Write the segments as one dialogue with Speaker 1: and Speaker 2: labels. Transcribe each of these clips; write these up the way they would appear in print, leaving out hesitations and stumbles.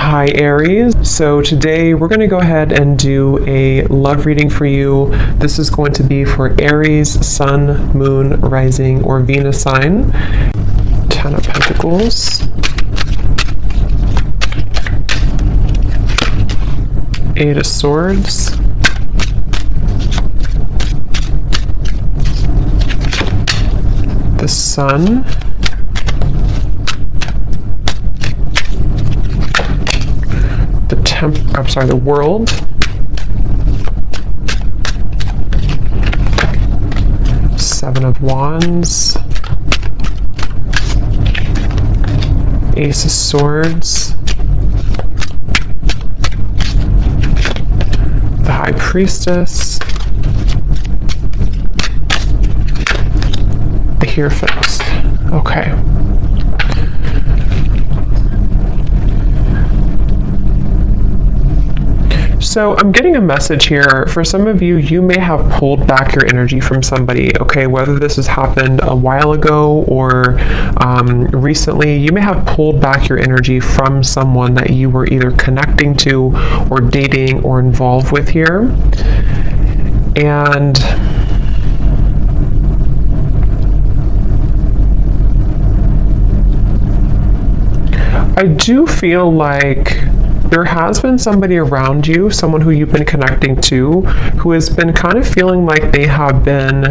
Speaker 1: Hi Aries. So today we're going to go ahead and do a love reading for you. This is going to be for Aries, Sun, Moon, Rising, or Venus sign. 10 of Pentacles. Eight of Swords. The Sun. The World. Seven of Wands. Ace of Swords. The High Priestess. The Hierophant. Okay. So I'm getting a message here. For some of you, you may have pulled back your energy from somebody, okay? Whether this has happened a while ago or recently, you may have pulled back your energy from someone that you were either connecting to or dating or involved with here. And I do feel like there has been somebody around you, someone who you've been connecting to, who has been kind of feeling like they have been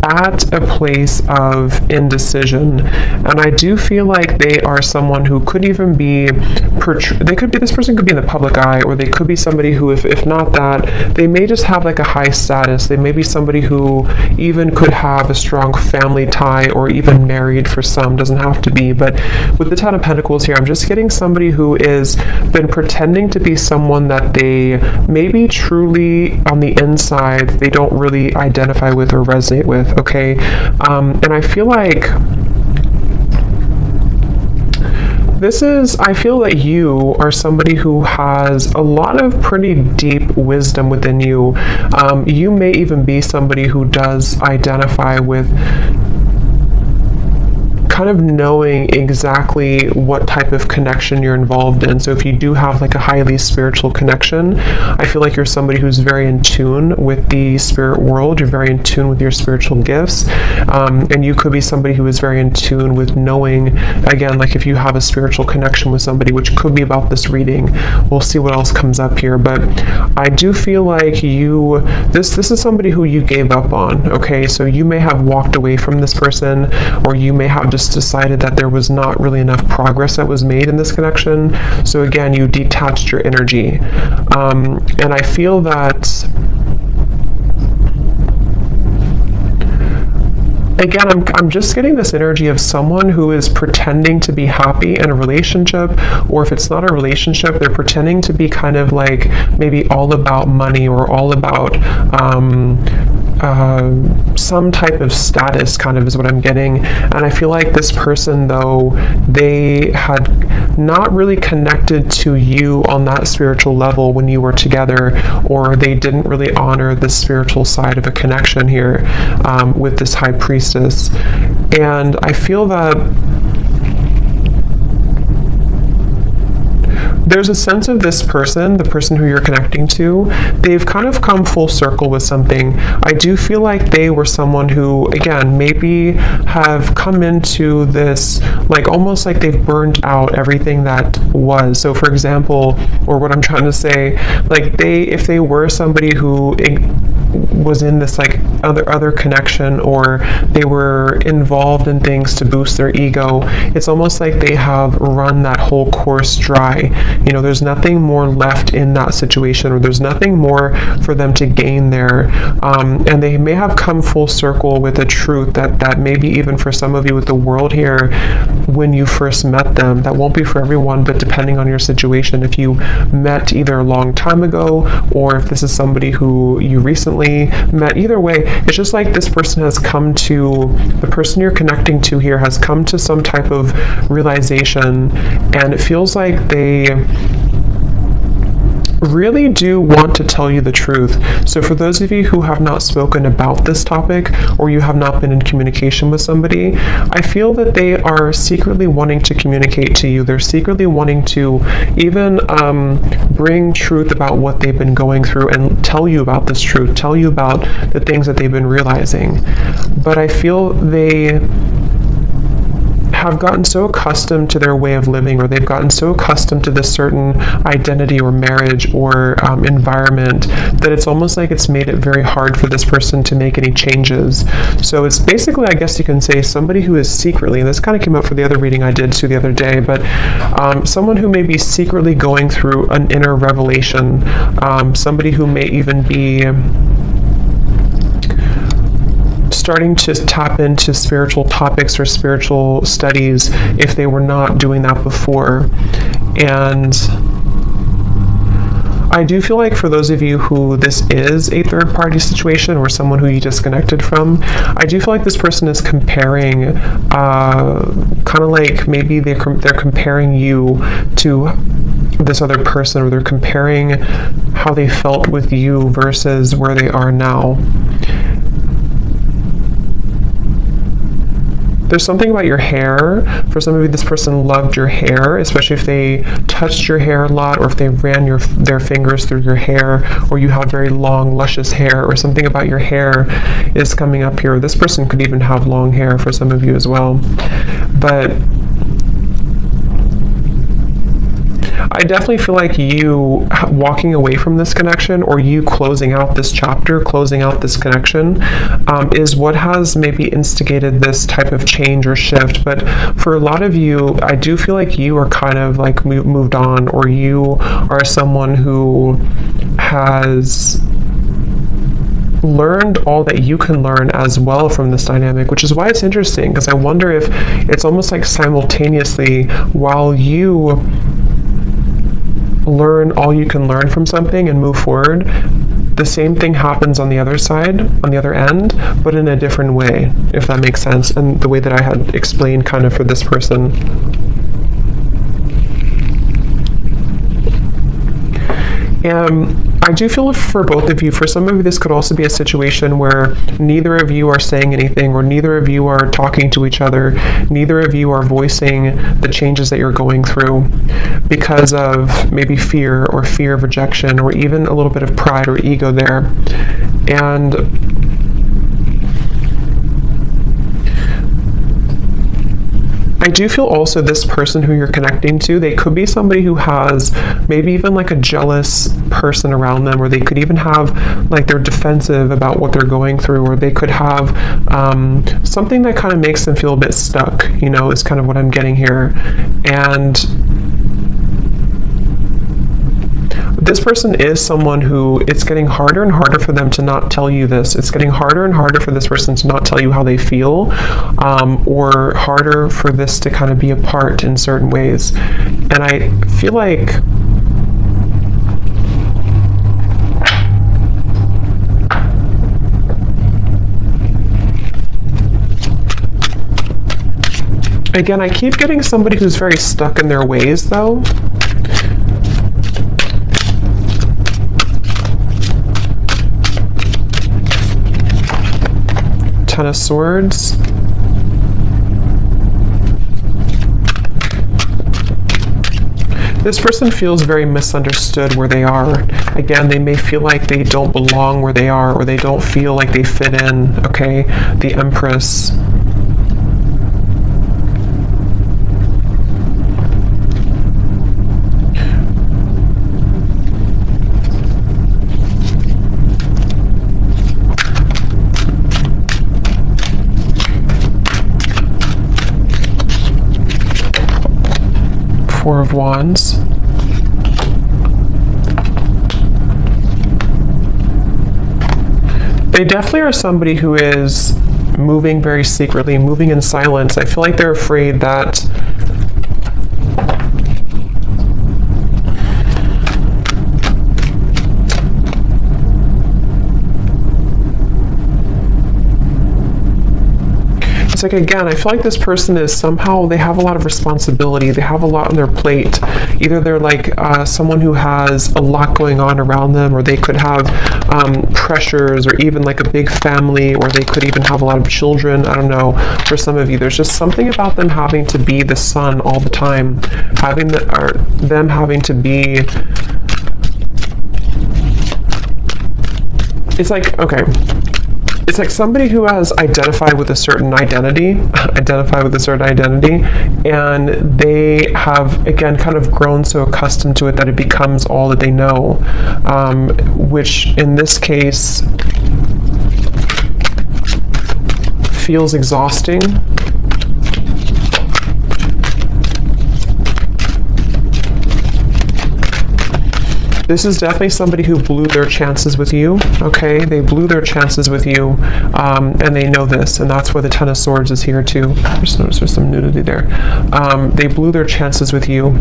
Speaker 1: at a place of indecision. And I do feel like they are someone who could even be, this person could be in the public eye, or they could be somebody who, if not that, they may just have like a high status. They may be somebody who even could have a strong family tie, or even married for some, doesn't have to be. But with the Ten of Pentacles here, I'm just getting somebody who is been pretending to be someone that they maybe truly on the inside they don't really identify with or resonate with, okay? And I feel like I feel that you are somebody who has a lot of pretty deep wisdom within you. You may even be somebody who does identify with kind of knowing exactly what type of connection you're involved in. So if you do have like a highly spiritual connection, I feel like you're somebody who's very in tune with the spirit world. You're very in tune with your spiritual gifts. And you could be somebody who is very in tune with knowing, again, like if you have a spiritual connection with somebody, which could be about this reading. We'll see what else comes up here. But I do feel like this is somebody who you gave up on, okay? So you may have walked away from this person, or you may have just decided that there was not really enough progress that was made in this connection. So again, you detached your energy. And I feel that, again, I'm just getting this energy of someone who is pretending to be happy in a relationship, or if it's not a relationship, they're pretending to be kind of like maybe all about money, or all about some type of status, kind of is what I'm getting. And I feel like this person, though, they had not really connected to you on that spiritual level when you were together, or they didn't really honor the spiritual side of a connection here with this High Priestess. And I feel that there's a sense of this person, the person who you're connecting to, they've kind of come full circle with something. I do feel like they were someone who, again, maybe have come into this, like almost like they've burned out everything that was. So for example, or what I'm trying to say, like if they were somebody who was in this like other connection, or they were involved in things to boost their ego, it's almost like they have run that whole course dry. You know, there's nothing more left in that situation, or there's nothing more for them to gain there. And they may have come full circle with a truth that maybe even for some of you with the world here, when you first met them, that won't be for everyone, but depending on your situation, if you met either a long time ago, or if this is somebody who you recently met, either way, it's just like this person has come to, the person you're connecting to here has come to some type of realization, and it feels like they really do want to tell you the truth. So for those of you who have not spoken about this topic, or you have not been in communication with somebody, I feel that they are secretly wanting to communicate to you. They're secretly wanting to even bring truth about what they've been going through and tell you about this truth, tell you about the things that they've been realizing. But I feel they have gotten so accustomed to their way of living, or they've gotten so accustomed to this certain identity or marriage or environment, that it's almost like it's made it very hard for this person to make any changes. So it's basically, I guess you can say, somebody who is secretly, and this kind of came up for the other reading I did too the other day, but someone who may be secretly going through an inner revelation, somebody who may even be starting to tap into spiritual topics or spiritual studies if they were not doing that before. And I do feel like for those of you who this is a third-party situation or someone who you disconnected from, I do feel like this person is comparing, kind of like maybe they're comparing you to this other person, or they're comparing how they felt with you versus where they are now. There's something about your hair. For some of you, this person loved your hair, especially if they touched your hair a lot, or if they ran their fingers through your hair, or you have very long, luscious hair, or something about your hair is coming up here. This person could even have long hair for some of you as well. But I definitely feel like you walking away from this connection, or you closing out this chapter, closing out this connection, is what has maybe instigated this type of change or shift. But for a lot of you, I do feel like you are kind of like moved on, or you are someone who has learned all that you can learn as well from this dynamic, which is why it's interesting, because I wonder if it's almost like simultaneously, while you learn all you can learn from something and move forward, the same thing happens on the other side, on the other end, but in a different way, if that makes sense, and the way that I had explained kind of for this person. I do feel for both of you, for some of you, this could also be a situation where neither of you are saying anything, or neither of you are talking to each other, neither of you are voicing the changes that you're going through because of maybe fear of rejection, or even a little bit of pride or ego there. And I do feel also this person who you're connecting to, they could be somebody who has maybe even like a jealous person around them, or they could even have like they're defensive about what they're going through, or they could have something that kind of makes them feel a bit stuck, you know, is kind of what I'm getting here. And this person is someone who, it's getting harder and harder for them to not tell you this. It's getting harder and harder for this person to not tell you how they feel, or harder for this to kind of be apart in certain ways. And I feel like again, I keep getting somebody who's very stuck in their ways though. Ten of Swords. This person feels very misunderstood where they are. Again, they may feel like they don't belong where they are, or they don't feel like they fit in, okay? The Empress. Four of Wands. They definitely are somebody who is moving very secretly, moving in silence. I feel like they're afraid that like, again, I feel like this person is somehow, they have a lot of responsibility. They have a lot on their plate. Either they're like someone who has a lot going on around them, or they could have pressures, or even like a big family, or they could even have a lot of children. I don't know. For some of you, there's just something about them having to be the sun all the time, them having to be. It's like, okay, it's like somebody who has identified with a certain identity, and they have, again, kind of grown so accustomed to it that it becomes all that they know, which in this case feels exhausting. This is definitely somebody who blew their chances with you, okay? They blew their chances with you, and they know this, and that's where the Ten of Swords is here too. I just noticed there's some nudity there. They blew their chances with you.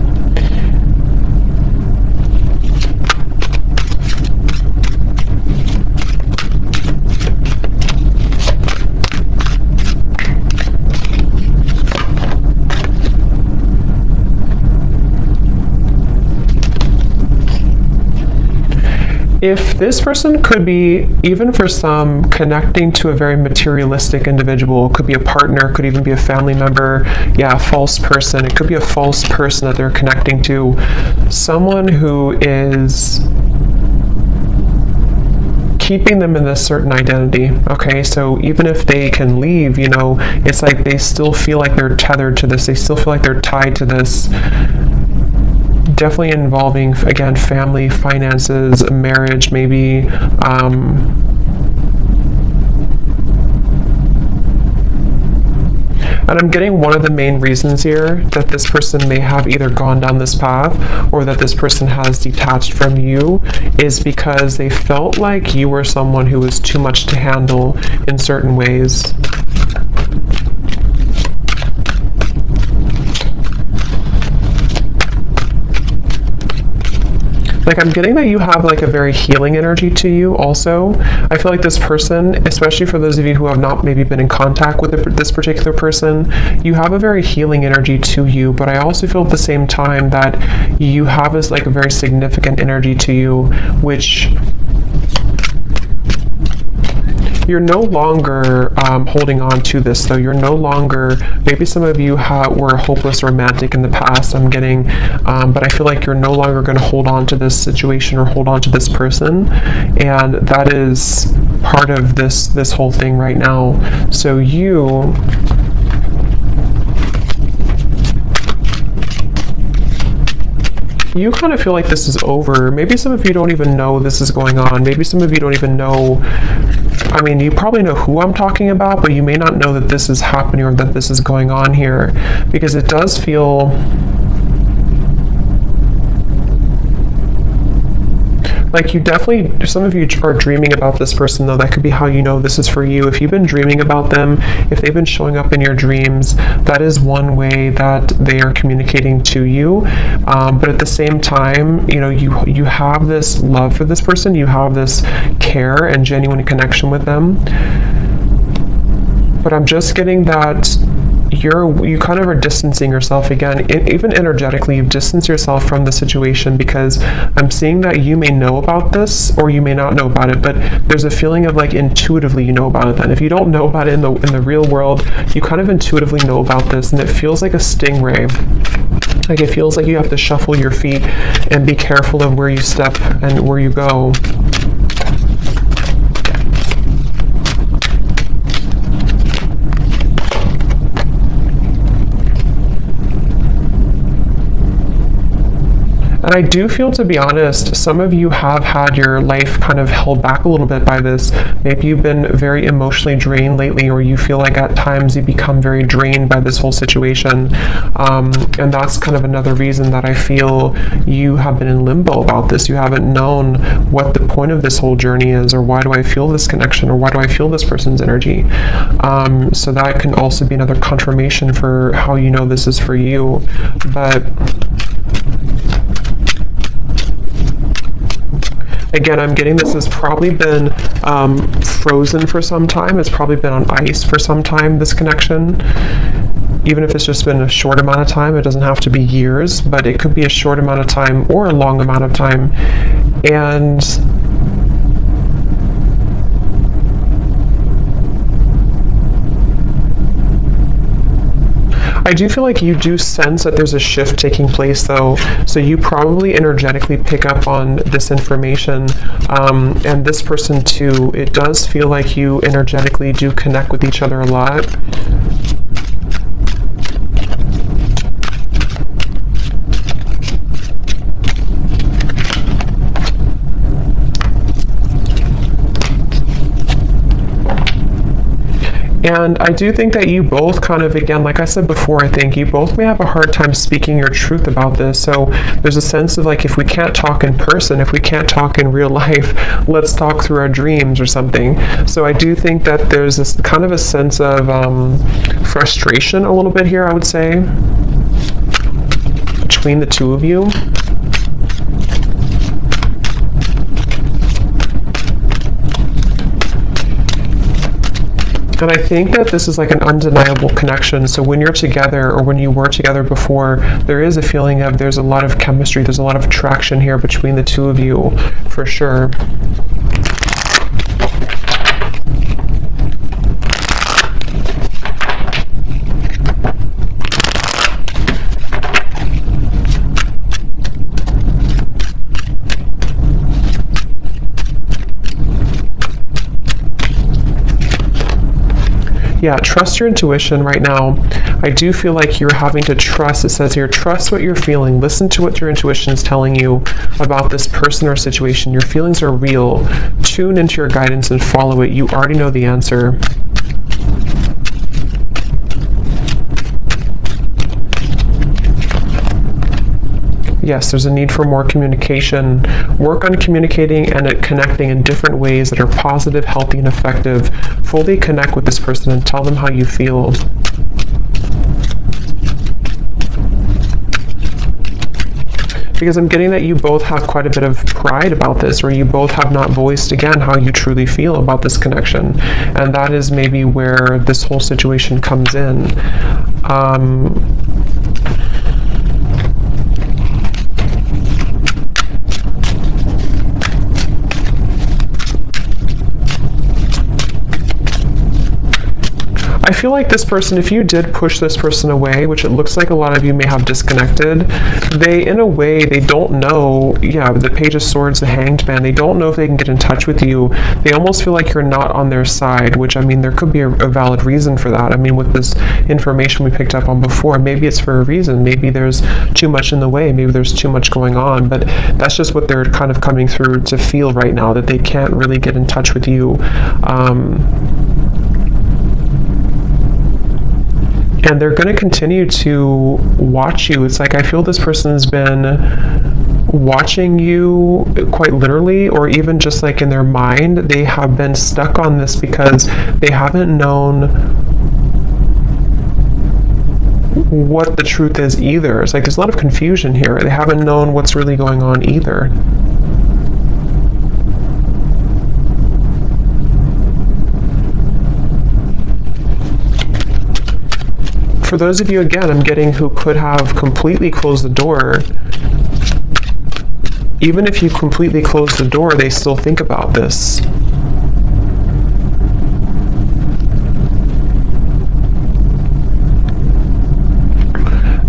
Speaker 1: If this person could be, even for some, connecting to a very materialistic individual, could be a partner, could even be a family member, yeah, a false person. It could be a false person that they're connecting to. Someone who is keeping them in this certain identity, okay? So even if they can leave, you know, it's like they still feel like they're tethered to this. They still feel like they're tied to this. Definitely involving, again, family, finances, marriage, maybe. And I'm getting one of the main reasons here that this person may have either gone down this path or that this person has detached from you is because they felt like you were someone who was too much to handle in certain ways. Like, I'm getting that you have like a very healing energy to you also. I feel like this person, especially for those of you who have not maybe been in contact with this particular person, you have a very healing energy to you, but I also feel at the same time that you have this like a very significant energy to you, which you're no longer holding on to this, though. You're no longer, maybe some of you were hopeless romantic in the past, I'm getting, but I feel like you're no longer going to hold on to this situation or hold on to this person, and that is part of this whole thing right now. So you kind of feel like this is over. Maybe some of you don't even know this is going on. Maybe some of you don't even know, I mean, you probably know who I'm talking about, but you may not know that this is happening or that this is going on here, because it does feel like you definitely, some of you are dreaming about this person, though. That could be how you know this is for you. If you've been dreaming about them, if they've been showing up in your dreams, that is one way that they are communicating to you. But at the same time, you know, you have this love for this person, you have this care and genuine connection with them. But I'm just getting that you kind of are distancing yourself again, even energetically. You've distanced yourself from the situation because I'm seeing that you may know about this or you may not know about it, but there's a feeling of like intuitively you know about it. Then if you don't know about it in the real world, you kind of intuitively know about this, and it feels like a stingray. Like it feels like you have to shuffle your feet and be careful of where you step and where you go. And I do feel, to be honest, some of you have had your life kind of held back a little bit by this. Maybe you've been very emotionally drained lately, or you feel like at times you become very drained by this whole situation. And that's kind of another reason that I feel you have been in limbo about this. You haven't known what the point of this whole journey is, or why do I feel this connection, or why do I feel this person's energy. So that can also be another confirmation for how you know this is for you. Again, I'm getting this has probably been frozen for some time. It's probably been on ice for some time, this connection. Even if it's just been a short amount of time, it doesn't have to be years, but it could be a short amount of time or a long amount of time. And I do feel like you do sense that there's a shift taking place, though, so you probably energetically pick up on this information, and this person too. It does feel like you energetically do connect with each other a lot. And I do think that you both kind of, again, like I said before, I think you both may have a hard time speaking your truth about this. So there's a sense of like, if we can't talk in person, if we can't talk in real life, let's talk through our dreams or something. So I do think that there's this kind of a sense of frustration a little bit here, I would say, between the two of you. And I think that this is like an undeniable connection. So when you're together, or when you were together before, there is a feeling of there's a lot of chemistry, there's a lot of attraction here between the two of you, for sure. Yeah, trust your intuition right now. I do feel like you're having to trust. It says here, trust what you're feeling. Listen to what your intuition is telling you about this person or situation. Your feelings are real. Tune into your guidance and follow it. You already know the answer. Yes, there's a need for more communication. Work on communicating and connecting in different ways that are positive, healthy, and effective. Fully connect with this person and tell them how you feel. Because I'm getting that you both have quite a bit of pride about this, or you both have not voiced, again, how you truly feel about this connection. And that is maybe where this whole situation comes in. I feel like this person, if you did push this person away, which it looks like a lot of you may have disconnected, they, in a way, they don't know, yeah, the Page of Swords, the Hanged Man, they don't know if they can get in touch with you. They almost feel like you're not on their side, which, I mean, there could be a valid reason for that. I mean, with this information we picked up on before, maybe it's for a reason. Maybe there's too much in the way. Maybe there's too much going on. But that's just what they're kind of coming through to feel right now, that they can't really get in touch with you. And they're going to continue to watch you. It's like I feel this person's been watching you quite literally, or even just like in their mind. They have been stuck on this because they haven't known what the truth is either. It's like there's a lot of confusion here. They haven't known what's really going on either. For those of you, again, I'm getting who could have completely closed the door, even if you completely close the door, they still think about this.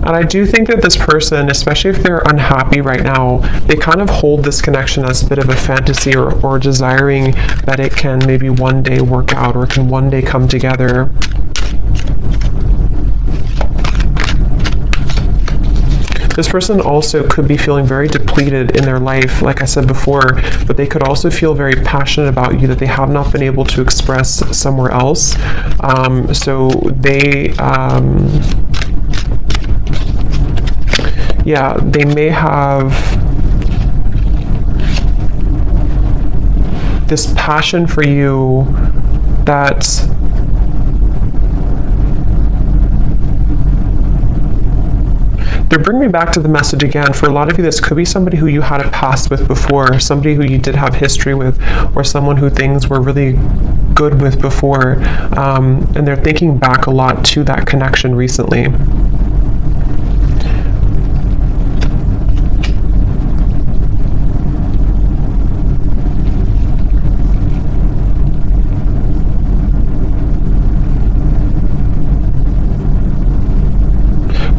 Speaker 1: And I do think that this person, especially if they're unhappy right now, they kind of hold this connection as a bit of a fantasy, or desiring that it can maybe one day work out, or can one day come together. This person also could be feeling very depleted in their life, like I said before, but they could also feel very passionate about you that they have not been able to express somewhere else. So they, yeah, they may have this passion for you that they're bringing me back to the message again. For a lot of you, this could be somebody who you had a past with before, somebody who you did have history with, or someone who things were really good with before, and they're thinking back a lot to that connection recently.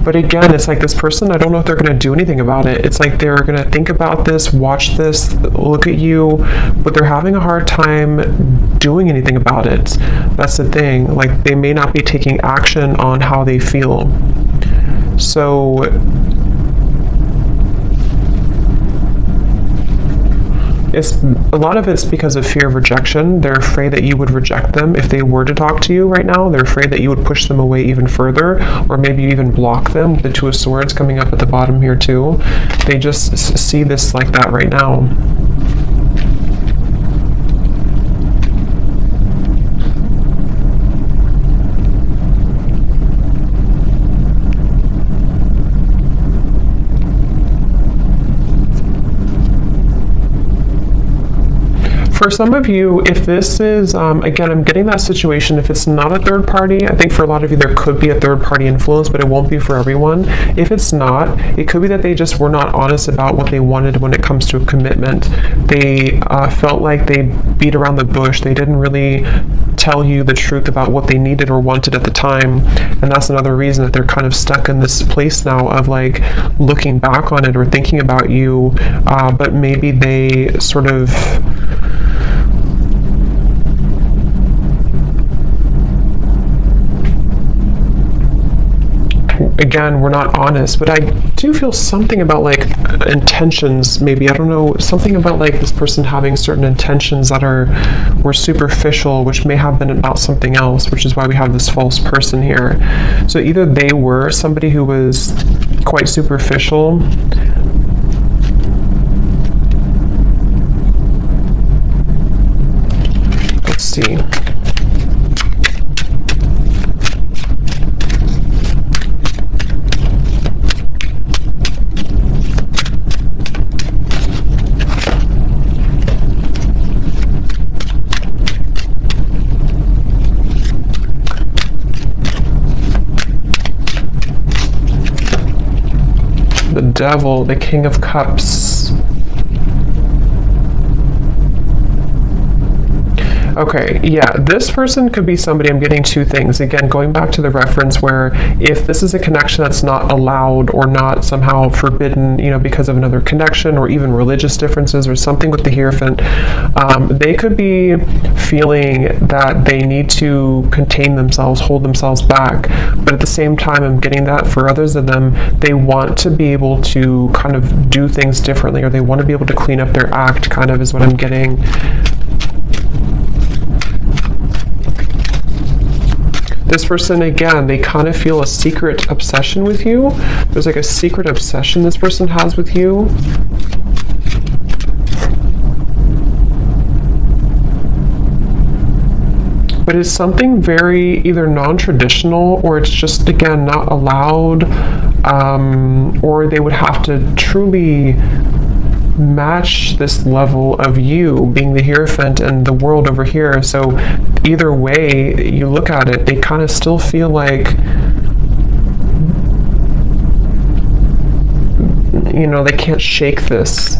Speaker 1: But again, it's like this person, I don't know if they're going to do anything about it. It's like they're going to think about this, watch this, look at you, but they're having a hard time doing anything about it. That's the thing. Like, they may not be taking action on how they feel. So a lot of it's because of fear of rejection. They're afraid that you would reject them if they were to talk to you right now. They're afraid that you would push them away even further, or maybe even block them with the Two of Swords coming up at the bottom here too. They just see this like that right now. For some of you, if this is, again, I'm getting that situation, if it's not a third party, I think for a lot of you there could be a third party influence, but it won't be for everyone. If it's not, it could be that they just were not honest about what they wanted when it comes to a commitment. They felt like they beat around the bush. They didn't really tell you the truth about what they needed or wanted at the time. And that's another reason that they're kind of stuck in this place now of like looking back on it or thinking about you, but maybe they sort of again, we're not honest, but I do feel something about like intentions, maybe, I don't know, something about like this person having certain intentions that were superficial, which may have been about something else, which is why we have this false person here. So either they were somebody who was quite superficial, let's see. The Devil, the King of Cups. Okay, yeah, this person could be somebody, I'm getting two things. Again, going back to the reference where if this is a connection that's not allowed or not somehow forbidden, you know, because of another connection or even religious differences or something with the Hierophant, they could be feeling that they need to contain themselves, hold themselves back. But at the same time, I'm getting that for others of them, they want to be able to kind of do things differently, or they want to be able to clean up their act, kind of is what I'm getting. This person, again, they kind of feel a secret obsession with you. There's like a secret obsession this person has with you. But it's something very either non-traditional, or it's just, again, not allowed, or they would have to truly match this level of you being the Hierophant and the world over here. So either way you look at it, they kind of still feel like, you know, they can't shake this.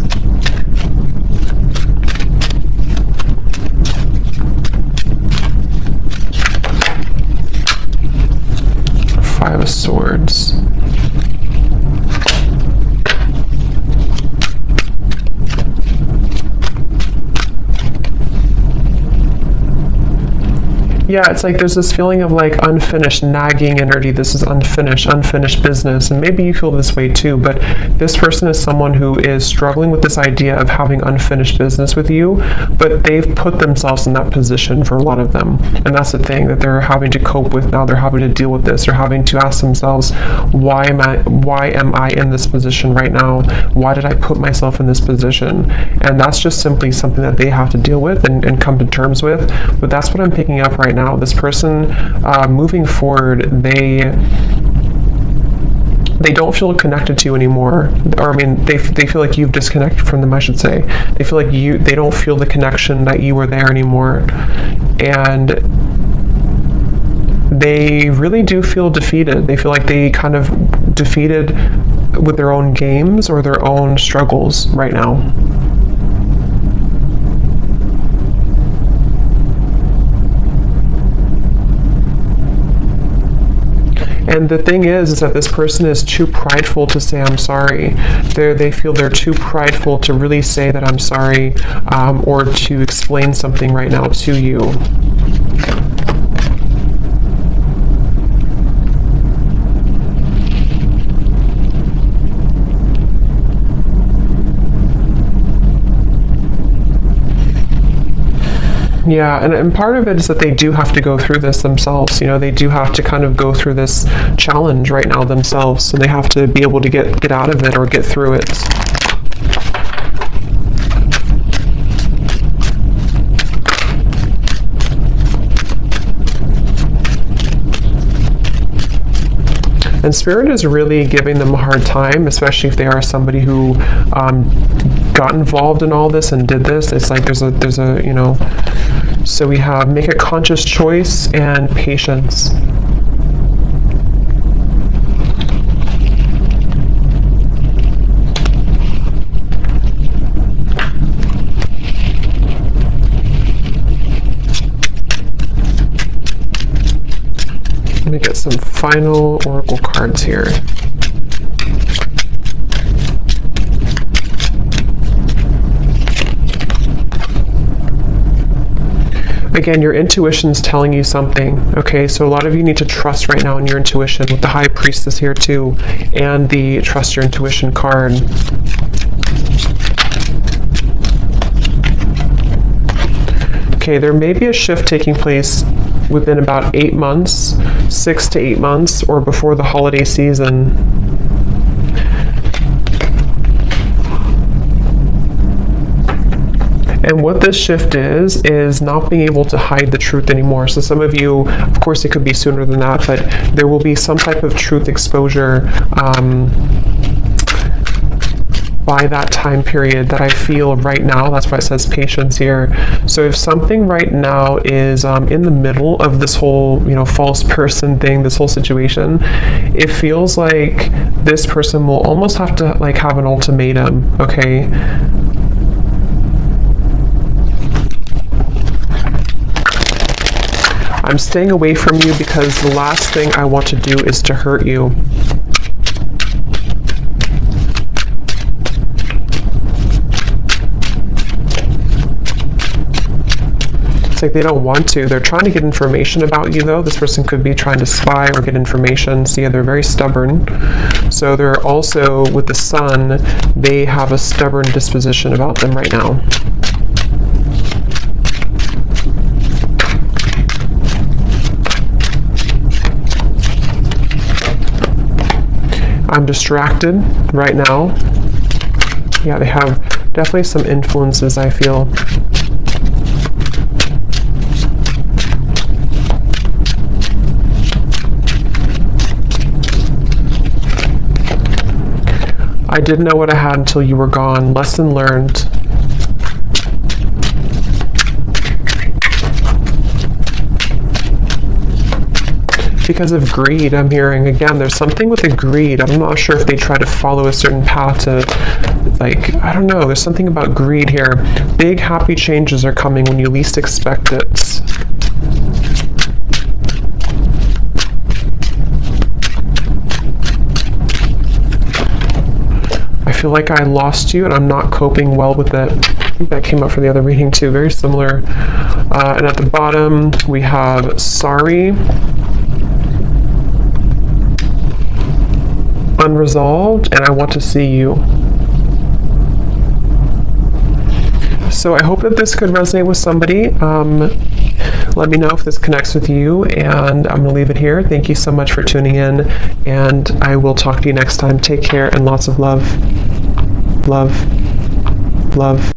Speaker 1: Five of Swords. Yeah, it's like there's this feeling of like unfinished, nagging energy. This is unfinished business. And maybe you feel this way too, but this person is someone who is struggling with this idea of having unfinished business with you, but they've put themselves in that position for a lot of them. And that's the thing that they're having to cope with now. They're having to deal with this. They're having to ask themselves, why am I in this position right now? Why did I put myself in this position? And that's just simply something that they have to deal with and come to terms with. But that's what I'm picking up right now. This person, moving forward, they they don't feel connected to you anymore, or I mean, they feel like you've disconnected from them, I should say. They feel like they don't feel the connection that you were there anymore, and they really do feel defeated. They feel like they kind of defeated with their own games or their own struggles right now. And the thing is that this person is too prideful to say I'm sorry. They feel they're too prideful to really say that I'm sorry, or to explain something right now to you. Yeah, and part of it is that they do have to go through this themselves. You know, they do have to kind of go through this challenge right now themselves, so they have to be able to get out of it or get through it. And Spirit is really giving them a hard time, especially if they are somebody who got involved in all this and did this. It's like there's a you know, so we have make a conscious choice and patience. Let me get some final oracle cards here. Again, your intuition's telling you something, okay? So a lot of you need to trust right now in your intuition with the High Priestess here too, and the Trust Your Intuition card. Okay, there may be a shift taking place within about 8 months, 6 to 8 months, or before the holiday season. And what this shift is not being able to hide the truth anymore. So some of you, of course it could be sooner than that, but there will be some type of truth exposure by that time period that I feel right now. That's why it says patience here. So if something right now is in the middle of this whole, you know, false person thing, this whole situation, it feels like this person will almost have to like have an ultimatum, okay? I'm staying away from you because the last thing I want to do is to hurt you. It's like they don't want to. They're trying to get information about you though. This person could be trying to spy or get information. So yeah, they're very stubborn. So they're also, with the Sun, they have a stubborn disposition about them right now. I'm distracted right now. Yeah, they have definitely some influences, I feel. I didn't know what I had until you were gone. Lesson learned. Because of greed, I'm hearing. Again, there's something with the greed. I'm not sure if they try to follow a certain path to, like, I don't know. There's something about greed here. Big happy changes are coming when you least expect it. I feel like I lost you and I'm not coping well with it. I think that came up for the other reading too. Very similar. And at the bottom, we have sorry. Unresolved, and I want to see you. So I hope that this could resonate with somebody. Let me know if this connects with you, and I'm going to leave it here. Thank you so much for tuning in, and I will talk to you next time. Take care and lots of love. Love. Love.